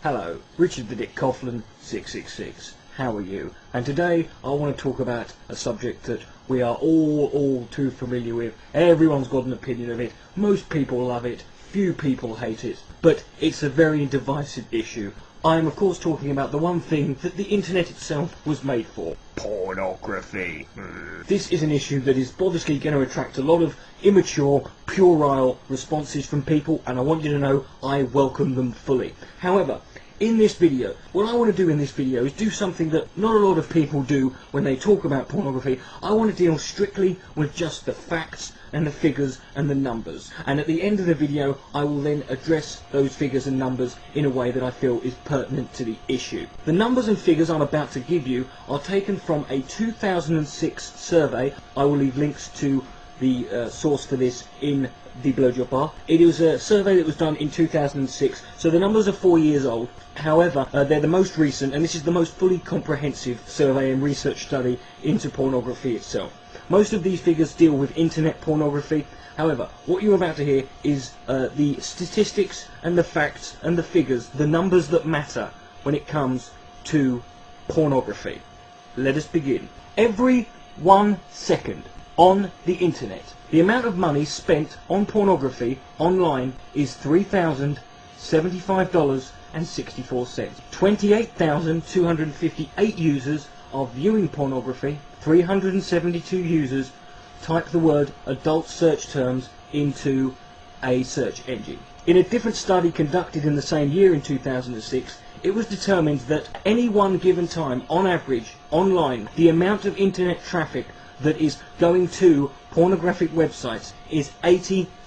Hello, Richard the Dick Coughlin, 666. How are you? And today I want to talk about a subject that we are all too familiar with. Everyone's got an opinion of it. Most people love it. Few people hate it. But it's a very divisive issue. I am of course talking about the one thing that the internet itself was made for. Pornography. This is an issue that is obviously going to attract a lot of immature, puerile responses from people, and I want you to know I welcome them fully. However, in this video, what I want to do in this video is do something that not a lot of people do when they talk about pornography. I want to deal strictly with just the facts and the figures and the numbers. And at the end of the video, I will then address those figures and numbers in a way that I feel is pertinent to the issue. The numbers and figures I'm about to give you are taken from a 2006 survey. I will leave links to the source for this in the blowjob bar. It was a survey that was done in 2006, so the numbers are 4 years old. However, they're the most recent, and this is the most fully comprehensive survey and research study into pornography itself. Most of these figures deal with internet pornography. However, what you're about to hear is the statistics and the facts and the figures, the numbers that matter when it comes to pornography. Let us begin. Every 1 second on the internet, the amount of money spent on pornography online is $3,075.64. 28,258 users are viewing pornography. 372 users type the word adult search terms into a search engine. In a different study conducted in the same year in 2006, it was determined that at any one given time, on average, online, the amount of internet traffic that is going to pornographic websites is 83%.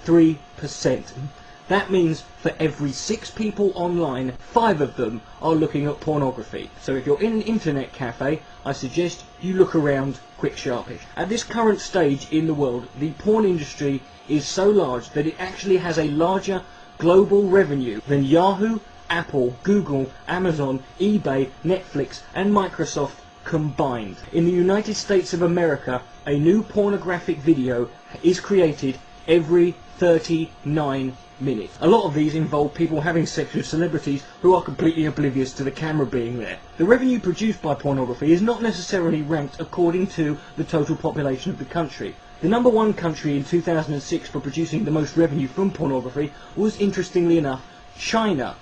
That means for every 6 people online, 5 of them are looking at pornography. So if you're in an internet cafe, I suggest you look around quick sharpish. At this current stage in the world, the porn industry is so large that it actually has a larger global revenue than Yahoo, Apple, Google, Amazon, eBay, Netflix and Microsoft combined. In the United States of America, a new pornographic video is created every 39 minutes. A lot of these involve people having sex with celebrities who are completely oblivious to the camera being there. The revenue produced by pornography is not necessarily ranked according to the total population of the country. The number 1 country in 2006 for producing the most revenue from pornography was, interestingly enough, China.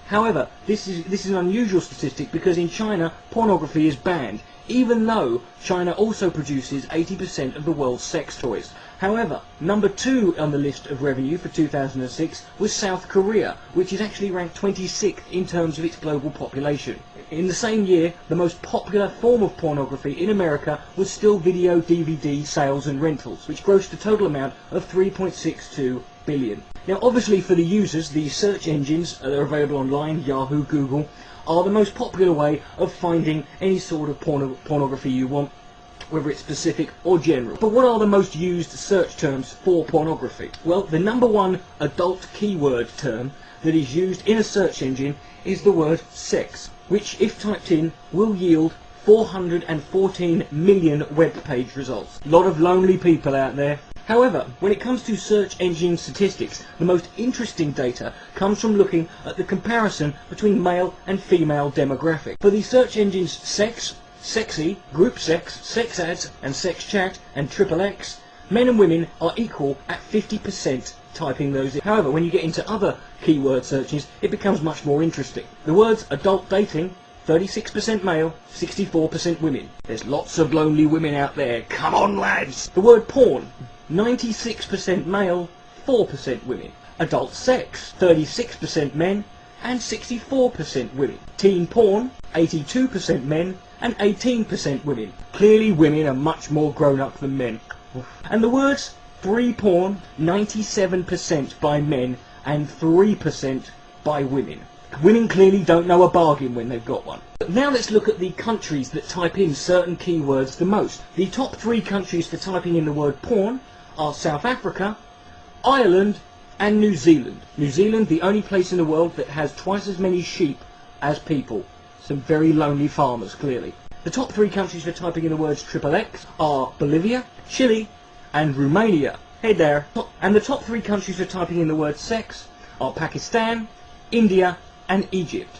However, this is an unusual statistic because in China, pornography is banned, even though China also produces 80% of the world's sex toys. However, number 2 on the list of revenue for 2006 was South Korea, which is actually ranked 26th in terms of its global population. In the same year, the most popular form of pornography in America was still video DVD sales and rentals, which grossed a total amount of $3.62 billion. Now obviously for the users, the search engines that are available online, Yahoo, Google, are the most popular way of finding any sort of pornography you want, whether it's specific or general. But what are the most used search terms for pornography? Well, the number 1 adult keyword term that is used in a search engine is the word sex, which if typed in will yield 414 million web page results. A lot of lonely people out there. However, when it comes to search engine statistics, the most interesting data comes from looking at the comparison between male and female demographic. For the search engines sex, sexy, group sex, sex ads, and sex chat, and XXX, men and women are equal at 50% typing those in. However, when you get into other keyword searches, it becomes much more interesting. The words adult dating, 36% male, 64% women. There's lots of lonely women out there. Come on, lads! The word porn, 96% male, 4% women. Adult sex, 36% men and 64% women. Teen porn, 82% men and 18% women. Clearly women are much more grown up than men. And the words free porn, 97% by men and 3% by women. Women clearly don't know a bargain when they've got one. But now let's look at the countries that type in certain keywords the most. The top 3 countries for typing in the word porn are South Africa, Ireland and New Zealand. New Zealand, the only place in the world that has twice as many sheep as people. Some very lonely farmers, clearly. The top 3 countries for typing in the words XXX are Bolivia, Chile and Romania. Hey there. And the top 3 countries for typing in the word sex are Pakistan, India and Egypt.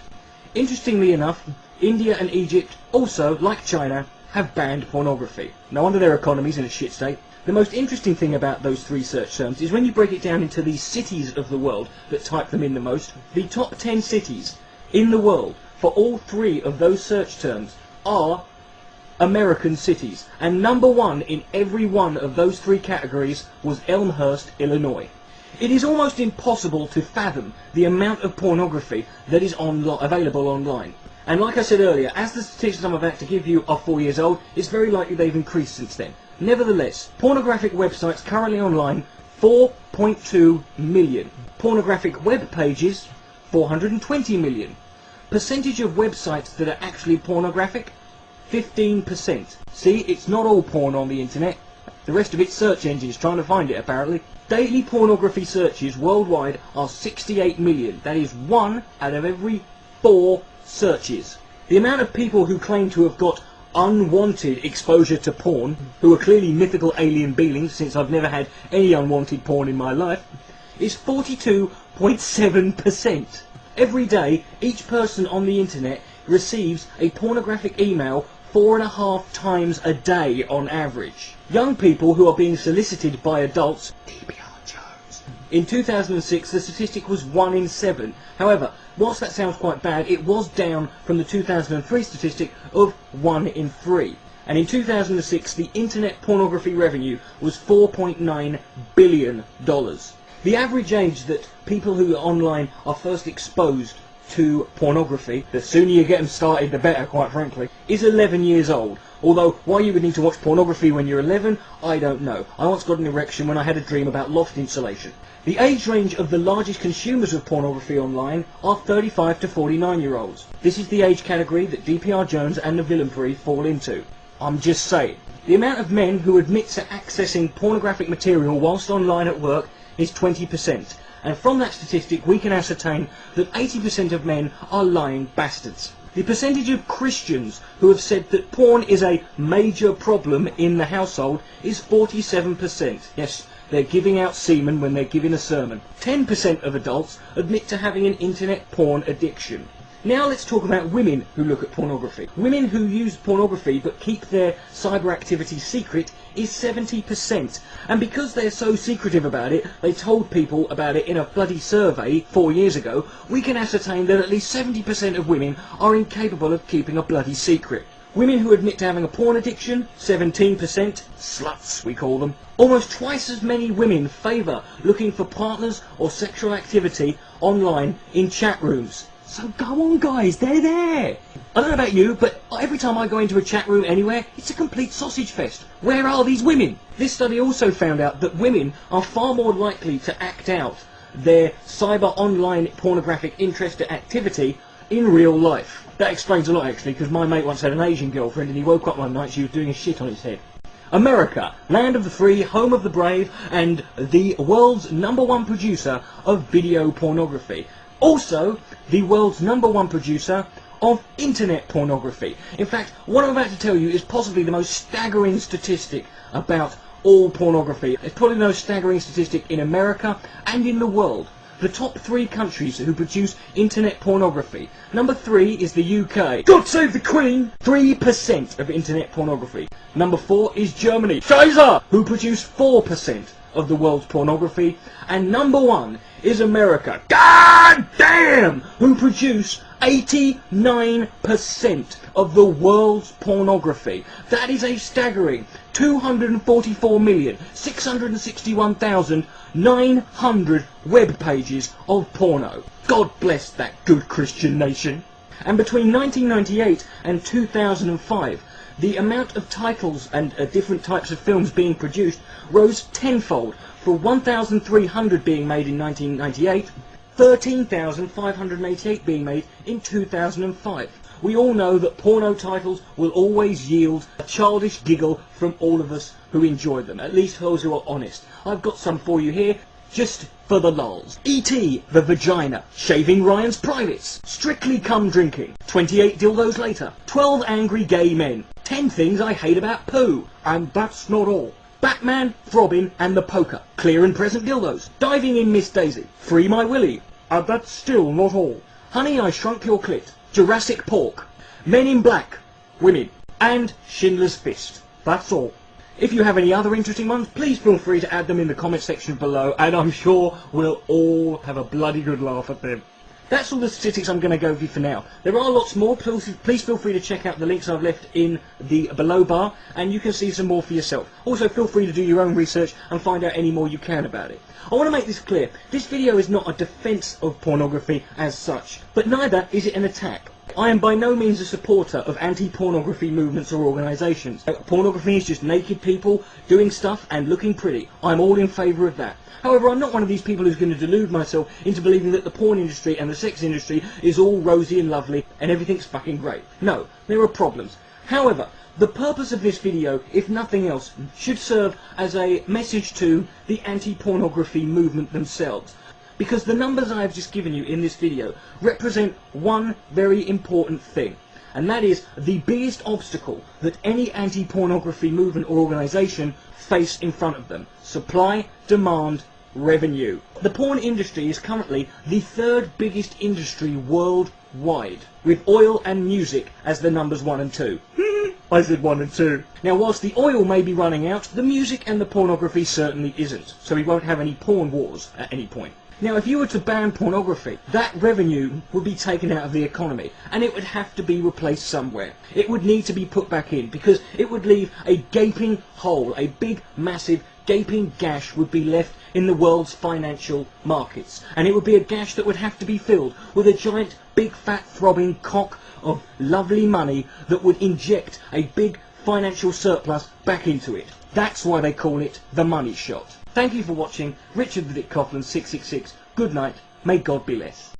Interestingly enough, India and Egypt also, like China, have banned pornography. No wonder their economy's in a shit state. The most interesting thing about those three search terms is when you break it down into the cities of the world that type them in the most, the top 10 cities in the world for all three of those search terms are American cities. And number one in every one of those three categories was Elmhurst, Illinois. It is almost impossible to fathom the amount of pornography that is available online. And like I said earlier, as the statistics I'm about to give you are 4 years old, it's very likely they've increased since then. Nevertheless, pornographic websites currently online, 4.2 million. Pornographic web pages, 420 million. Percentage of websites that are actually pornographic, 15%. See, it's not all porn on the internet. The rest of it's search engines trying to find it, apparently. Daily pornography searches worldwide are 68 million. That is 1 out of every 4 searches. The amount of people who claim to have got unwanted exposure to porn, who are clearly mythical alien beings, since I've never had any unwanted porn in my life, is 42.7%. Every day, each person on the internet receives a pornographic email 4.5 times a day on average. Young people who are being solicited by adults, DPR Jones. In 2006, the statistic was 1 in 7. However, whilst that sounds quite bad, it was down from the 2003 statistic of 1 in 3. And in 2006, the internet pornography revenue was $4.9 billion. The average age that people who are online are first exposed to pornography, the sooner you get them started the better, quite frankly, is 11 years old. Although, why you would need to watch pornography when you're 11, I don't know. I once got an erection when I had a dream about loft insulation. The age range of the largest consumers of pornography online are 35 to 49-year-olds. This is the age category that DPR Jones and the Villainbury fall into. I'm just saying. The amount of men who admit to accessing pornographic material whilst online at work is 20%. And from that statistic we can ascertain that 80% of men are lying bastards. The percentage of Christians who have said that porn is a major problem in the household is 47%. Yes, they're giving out semen when they're giving a sermon. 10% of adults admit to having an internet porn addiction. Now let's talk about women who look at pornography. Women who use pornography but keep their cyber activity secret is 70%. And because they're so secretive about it, they told people about it in a bloody survey 4 years ago, we can ascertain that at least 70% of women are incapable of keeping a bloody secret. Women who admit to having a porn addiction, 17%, sluts we call them. Almost twice as many women favour looking for partners or sexual activity online in chat rooms. So go on guys, they're there! I don't know about you, but every time I go into a chat room anywhere, it's a complete sausage fest. Where are these women? This study also found out that women are far more likely to act out their cyber online pornographic interest or activity in real life. That explains a lot actually, because my mate once had an Asian girlfriend and he woke up one night she was doing a shit on his head. America, land of the free, home of the brave, and the world's #1 producer of video pornography. Also, the world's #1 producer of internet pornography. In fact, what I'm about to tell you is possibly the most staggering statistic about all pornography. It's probably the most staggering statistic in America and in the world. The top 3 countries who produce internet pornography. Number 3 is the UK. God save the Queen! 3% of internet pornography. Number 4 is Germany. Scheiße! Who produce 4% of the world's pornography. And number 1 is America. God damn! Who produce 89% of the world's pornography. That is a staggering 244,661,900 web pages of porno. God bless that good Christian nation. And between 1998 and 2005, the amount of titles and different types of films being produced rose tenfold, from 1,300 being made in 1998, 13,588 being made in 2005. We all know that porno titles will always yield a childish giggle from all of us who enjoy them, at least those who are honest. I've got some for you here, just for the lulz. E.T. the Vagina, Shaving Ryan's Privates, Strictly Come Drinking, 28 Dildos Later, 12 Angry Gay Men, 10 Things I Hate About Poo, and That's Not All, Batman, Robin and the Poker, Clear and Present Dildos, Diving in Miss Daisy, Free My Willy, and That's Still Not All, Honey I Shrunk Your Clit, Jurassic Pork, Men in Black, women, and Schindler's Fist. That's all. If you have any other interesting ones, please feel free to add them in the comment section below, and I'm sure we'll all have a bloody good laugh at them. That's all the statistics I'm going to go over for now. There are lots more. Please feel free to check out the links I've left in the below bar, and you can see some more for yourself. Also, feel free to do your own research and find out any more you can about it. I want to make this clear. This video is not a defence of pornography as such, but neither is it an attack. I am by no means a supporter of anti-pornography movements or organisations. Pornography is just naked people doing stuff and looking pretty. I'm all in favour of that. However, I'm not one of these people who's going to delude myself into believing that the porn industry and the sex industry is all rosy and lovely and everything's fucking great. No, there are problems. However, the purpose of this video, if nothing else, should serve as a message to the anti-pornography movement themselves. Because the numbers I have just given you in this video represent one very important thing. And that is the biggest obstacle that any anti-pornography movement or organisation face in front of them. Supply, demand, revenue. The porn industry is currently the third biggest industry worldwide, with oil and music as the numbers 1 and 2. I said 1 and 2. Now, whilst the oil may be running out, the music and the pornography certainly isn't, so we won't have any porn wars at any point. Now, if you were to ban pornography, that revenue would be taken out of the economy, and it would have to be replaced somewhere. It would need to be put back in, because it would leave a gaping hole, a big, massive, gaping gash would be left in the world's financial markets. And it would be a gash that would have to be filled with a giant, big, fat, throbbing cock of lovely money that would inject a big financial surplus back into it. That's why they call it the money shot. Thank you for watching. Richard the Dick Coughlin 666. Good night. May God bless.